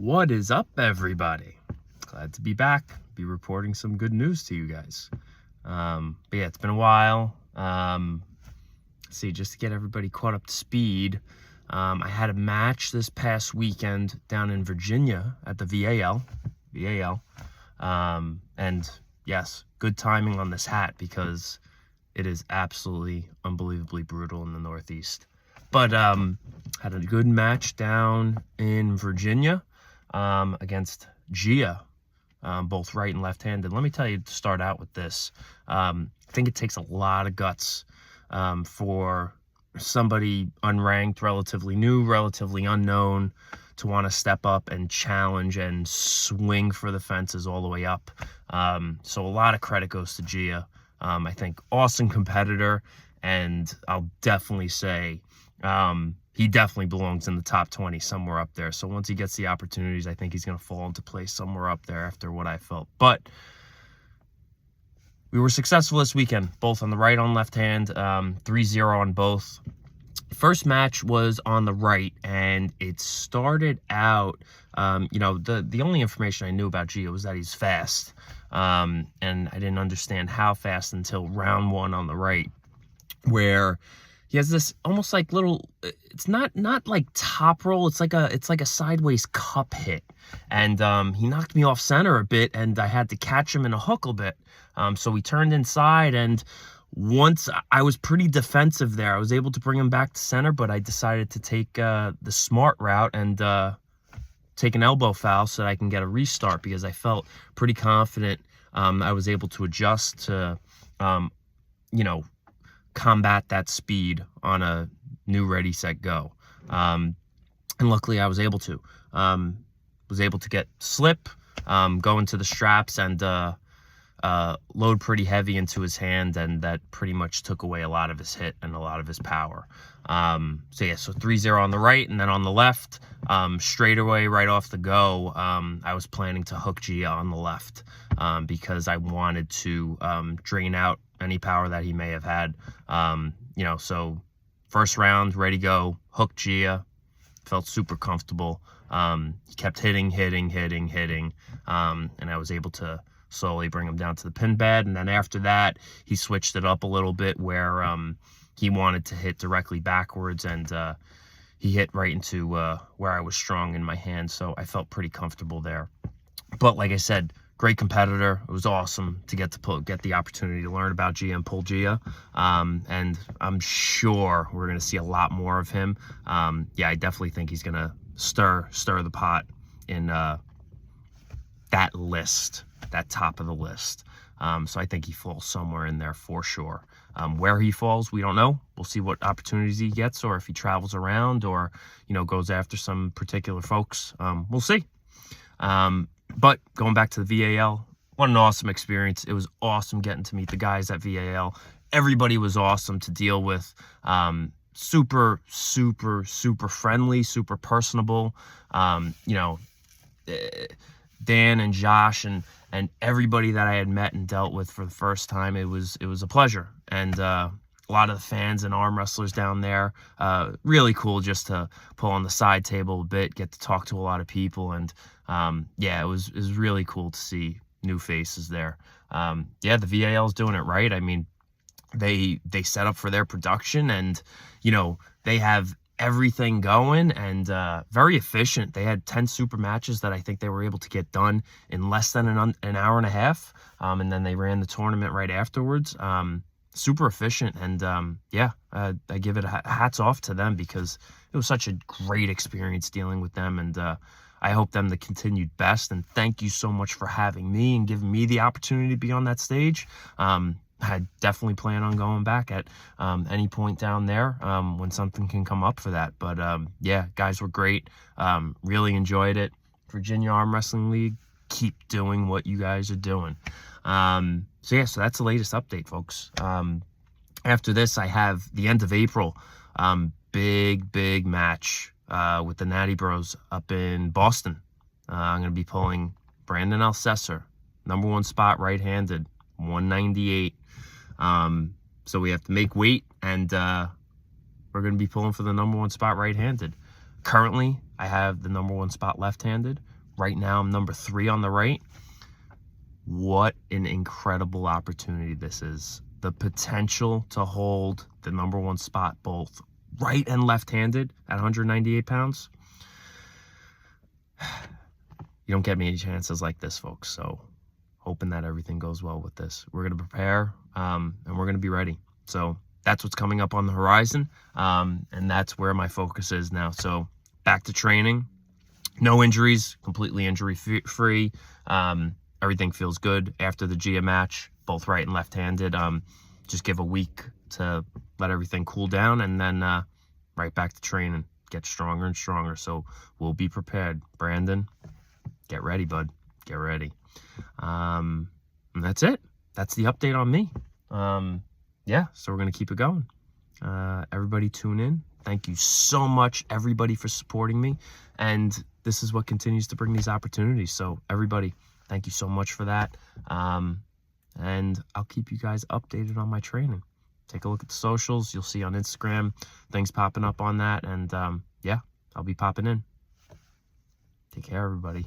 What is up, everybody? Glad to be back, be reporting some good news to you guys. But yeah, it's been a while. Just to get everybody caught up to speed, I had a match this past weekend down in Virginia at the VAL. And yes, good timing on this hat because it is absolutely unbelievably brutal in the Northeast. But had a good match down in Virginia against Gia, both right and left-handed. Let me tell you to start out with this. I think it takes a lot of guts for somebody unranked, relatively new, relatively unknown, to want to step up and challenge and swing for the fences all the way up. So a lot of credit goes to Gia. I think awesome competitor, and I'll definitely say he definitely belongs in the top 20 somewhere up there. So once he gets the opportunities, I think he's going to fall into place somewhere up there after what I felt. But we were successful this weekend, both on the right and left hand, 3-0 on both. First match was on the right, and it started out, the only information I knew about Gio was that he's fast. And I didn't understand how fast until round one on the right, where he has this almost like little, it's not like top roll, it's like a sideways cup hit. And he knocked me off center a bit, and I had to catch him in a hook a bit. So we turned inside, and once I was pretty defensive there, I was able to bring him back to center, but I decided to take the smart route and take an elbow foul so that I can get a restart, because I felt pretty confident I was able to adjust to, combat that speed on a new ready, set, go. And luckily I was able to. Get slip, go into the straps, and load pretty heavy into his hand, and that pretty much took away a lot of his hit and a lot of his power. So 3-0 on the right, and then on the left, straight away right off the go, I was planning to hook Gia on the left because I wanted to drain out any power that he may have had. So first round, ready, go, hook Gia, felt super comfortable. He kept hitting, and I was able to slowly bring him down to the pin pad. And then after that, he switched it up a little bit where he wanted to hit directly backwards, and he hit right into where I was strong in my hand. So I felt pretty comfortable there. But like I said, great competitor. It was awesome to get the opportunity to learn about Gia and pull Gia. And I'm sure we're going to see a lot more of him. I definitely think he's going to stir the pot in that list, that top of the list. So I think he falls somewhere in there for sure. Where he falls, we don't know. We'll see what opportunities he gets, or if he travels around, or, goes after some particular folks. We'll see. But going back to the VAL, what an awesome experience. It was awesome getting to meet the guys at VAL. Everybody was awesome to deal with. Super, super, super friendly, super personable. Dan and Josh and everybody that I had met and dealt with for the first time, it was a pleasure. And a lot of the fans and arm wrestlers down there, really cool just to pull on the side table a bit, get to talk to a lot of people. And it was really cool to see new faces there. The VAL is doing it right. I mean, they set up for their production, and they have everything going, and very efficient. They had 10 super matches that I think they were able to get done in less than an hour and a half, and then they ran the tournament right afterwards. Super efficient, and I give it hats off to them, because it was such a great experience dealing with them, and I hope them the continued best. And thank you so much for having me and giving me the opportunity to be on that stage. I definitely plan on going back at any point down there when something can come up for that. But guys were great. Really enjoyed it. Virginia Arm Wrestling League, keep doing what you guys are doing. So that's the latest update, folks. After this, I have the end of April, big match with the Natty Bros up in Boston. I'm going to be pulling Brandon Alcesser, #1 spot, right-handed, 198. So we have to make weight, and we're going to be pulling for the #1 spot right-handed. Currently, I have the #1 spot left-handed. Right now, I'm number 3 on the right. What an incredible opportunity this is. The potential to hold the #1 spot both right and left-handed at 198 pounds. You don't get many chances like this, folks. So hoping that everything goes well with this. We're going to prepare, and we're going to be ready. So that's what's coming up on the horizon, and that's where my focus is now. So back to training. No injuries, completely injury-free. Everything feels good after the Gia match, both right and left-handed. Just give a week to let everything cool down, and then right back to training. Get stronger and stronger. So we'll be prepared. Brandon, get ready, bud. Get ready. And that's it. That's the update on me. Yeah, so we're going to keep it going. Everybody tune in. Thank you so much, everybody, for supporting me. And this is what continues to bring these opportunities. So everybody, thank you so much for that. And I'll keep you guys updated on my training. Take a look at the socials. You'll see on Instagram things popping up on that. And yeah, I'll be popping in. Take care, everybody.